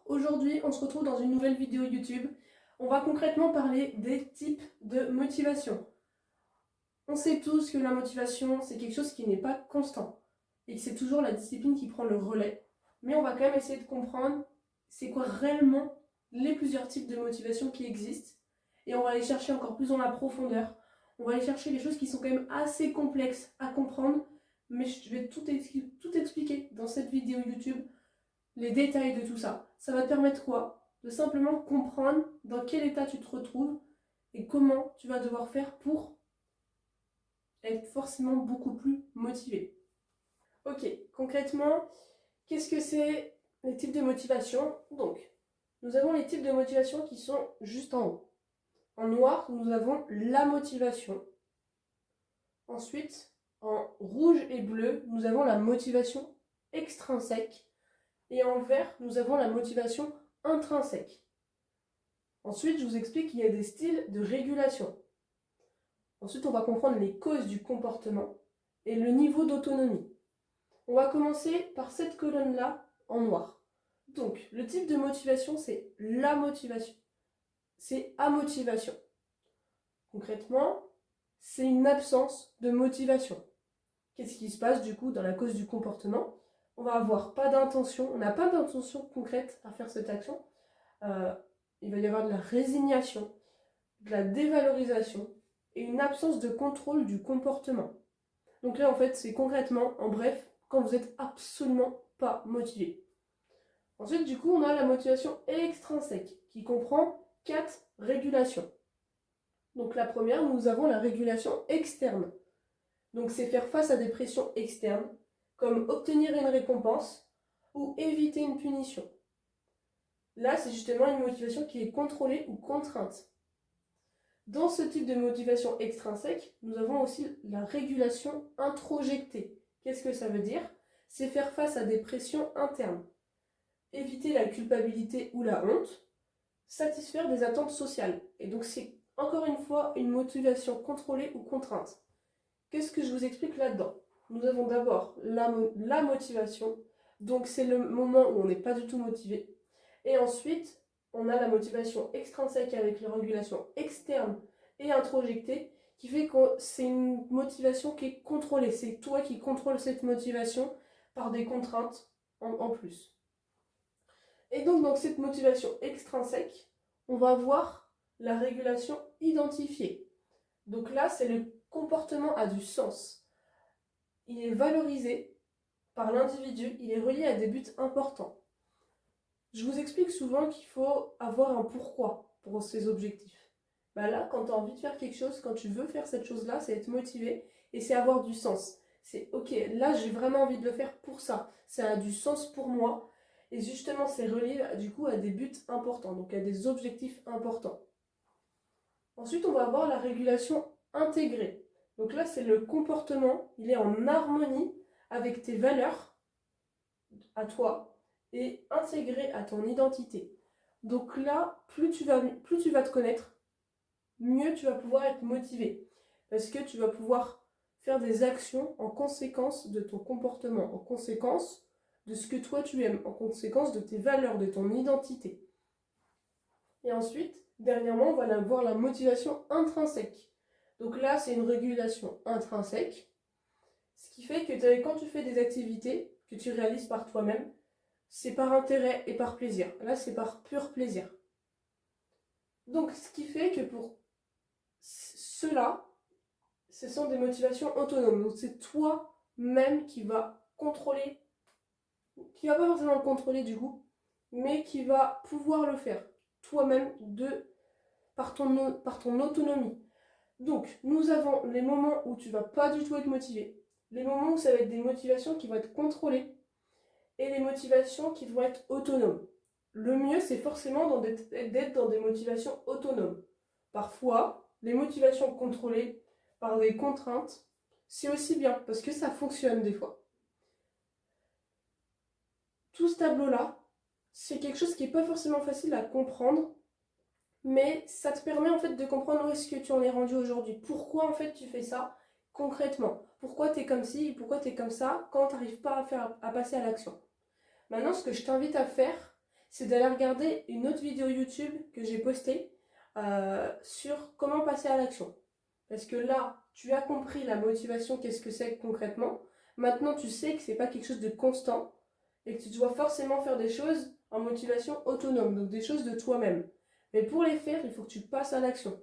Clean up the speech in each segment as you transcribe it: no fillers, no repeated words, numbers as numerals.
Aujourd'hui, on se retrouve dans une nouvelle vidéo YouTube. On va concrètement parler des types de motivation. On sait tous que la motivation, c'est quelque chose qui n'est pas constant et que c'est toujours la discipline qui prend le relais. Mais on va quand même essayer de comprendre c'est quoi réellement les plusieurs types de motivation qui existent et on va aller chercher encore plus dans la profondeur. On va aller chercher des choses qui sont quand même assez complexes à comprendre, mais je vais tout expliquer dans cette vidéo YouTube, les détails de tout ça. Ça va te permettre quoi? De simplement comprendre dans quel état tu te retrouves et comment tu vas devoir faire pour être forcément beaucoup plus motivé. Ok, concrètement, qu'est-ce que c'est les types de motivation? Donc, nous avons les types de motivation qui sont juste en haut. En noir, nous avons la motivation. Ensuite, en rouge et bleu, nous avons la motivation extrinsèque. Et en vert, nous avons la motivation intrinsèque. Ensuite, je vous explique qu'il y a des styles de régulation. Ensuite, on va comprendre les causes du comportement et le niveau d'autonomie. On va commencer par cette colonne-là en noir. Donc, le type de motivation, c'est la motivation. C'est amotivation. Concrètement, c'est une absence de motivation. Qu'est-ce qui se passe du coup dans la cause du comportement? On va avoir pas d'intention, on n'a pas d'intention concrète à faire cette action. Il va y avoir de la résignation, de la dévalorisation et une absence de contrôle du comportement. Donc là, en fait, c'est concrètement, en bref, quand vous n'êtes absolument pas motivé. Ensuite, du coup, on a la motivation extrinsèque qui comprend 4 régulations. Donc la première, nous avons la régulation externe. Donc c'est faire face à des pressions externes, comme obtenir une récompense ou éviter une punition. Là, c'est justement une motivation qui est contrôlée ou contrainte. Dans ce type de motivation extrinsèque, nous avons aussi la régulation introjectée. Qu'est-ce que ça veut dire? C'est faire face à des pressions internes, éviter la culpabilité ou la honte, satisfaire des attentes sociales. Et donc c'est encore une fois une motivation contrôlée ou contrainte. Qu'est-ce que je vous explique là-dedans? Nous avons d'abord la motivation, donc c'est le moment où on n'est pas du tout motivé. Et ensuite, on a la motivation extrinsèque avec les régulations externes et introjectées, qui fait que c'est une motivation qui est contrôlée. C'est toi qui contrôles cette motivation par des contraintes en plus. Et donc, dans cette motivation extrinsèque, on va voir la régulation identifiée. Donc là, c'est le comportement a du sens. Il est valorisé par l'individu, il est relié à des buts importants. Je vous explique souvent qu'il faut avoir un pourquoi pour ces objectifs. Là, quand tu as envie de faire quelque chose, quand tu veux faire cette chose-là, c'est être motivé et c'est avoir du sens. C'est ok, là j'ai vraiment envie de le faire pour ça. Ça a du sens pour moi. Et justement, c'est relié du coup à des buts importants, donc à des objectifs importants. Ensuite, on va avoir la régulation intégrée. Donc là, c'est le comportement, il est en harmonie avec tes valeurs à toi et intégré à ton identité. Donc là, plus tu vas te connaître, mieux tu vas pouvoir être motivé. Parce que tu vas pouvoir faire des actions en conséquence de ton comportement, en conséquence de ce que toi tu aimes, en conséquence de tes valeurs, de ton identité. Et ensuite, dernièrement, on va voir la motivation intrinsèque. Donc là, c'est une régulation intrinsèque, ce qui fait que quand tu fais des activités que tu réalises par toi-même, c'est par intérêt et par plaisir. Là, c'est par pur plaisir. Donc, ce qui fait que pour cela, ce sont des motivations autonomes. Donc, c'est toi-même qui va contrôler, qui va pas forcément le contrôler du coup, mais qui va pouvoir le faire toi-même par ton autonomie. Donc, nous avons les moments où tu vas pas du tout être motivé, les moments où ça va être des motivations qui vont être contrôlées et les motivations qui vont être autonomes. Le mieux, c'est forcément d'être dans des motivations autonomes. Parfois, les motivations contrôlées par des contraintes, c'est aussi bien, parce que ça fonctionne des fois. Tout ce tableau-là, c'est quelque chose qui n'est pas forcément facile à comprendre, mais ça te permet en fait de comprendre où est-ce que tu en es rendu aujourd'hui. Pourquoi en fait tu fais ça concrètement? Pourquoi tu es comme ci, pourquoi tu es comme ça quand tu n'arrives pas à passer à l'action? Maintenant, ce que je t'invite à faire, c'est d'aller regarder une autre vidéo YouTube que j'ai postée sur comment passer à l'action. Parce que là, tu as compris la motivation, qu'est-ce que c'est concrètement. Maintenant, tu sais que c'est pas quelque chose de constant et que tu dois forcément faire des choses en motivation autonome, donc des choses de toi-même. Mais pour les faire, il faut que tu passes à l'action.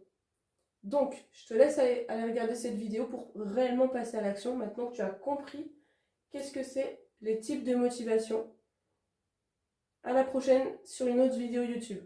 Donc, je te laisse aller regarder cette vidéo pour réellement passer à l'action. Maintenant que tu as compris qu'est-ce que c'est les types de motivation. À la prochaine sur une autre vidéo YouTube.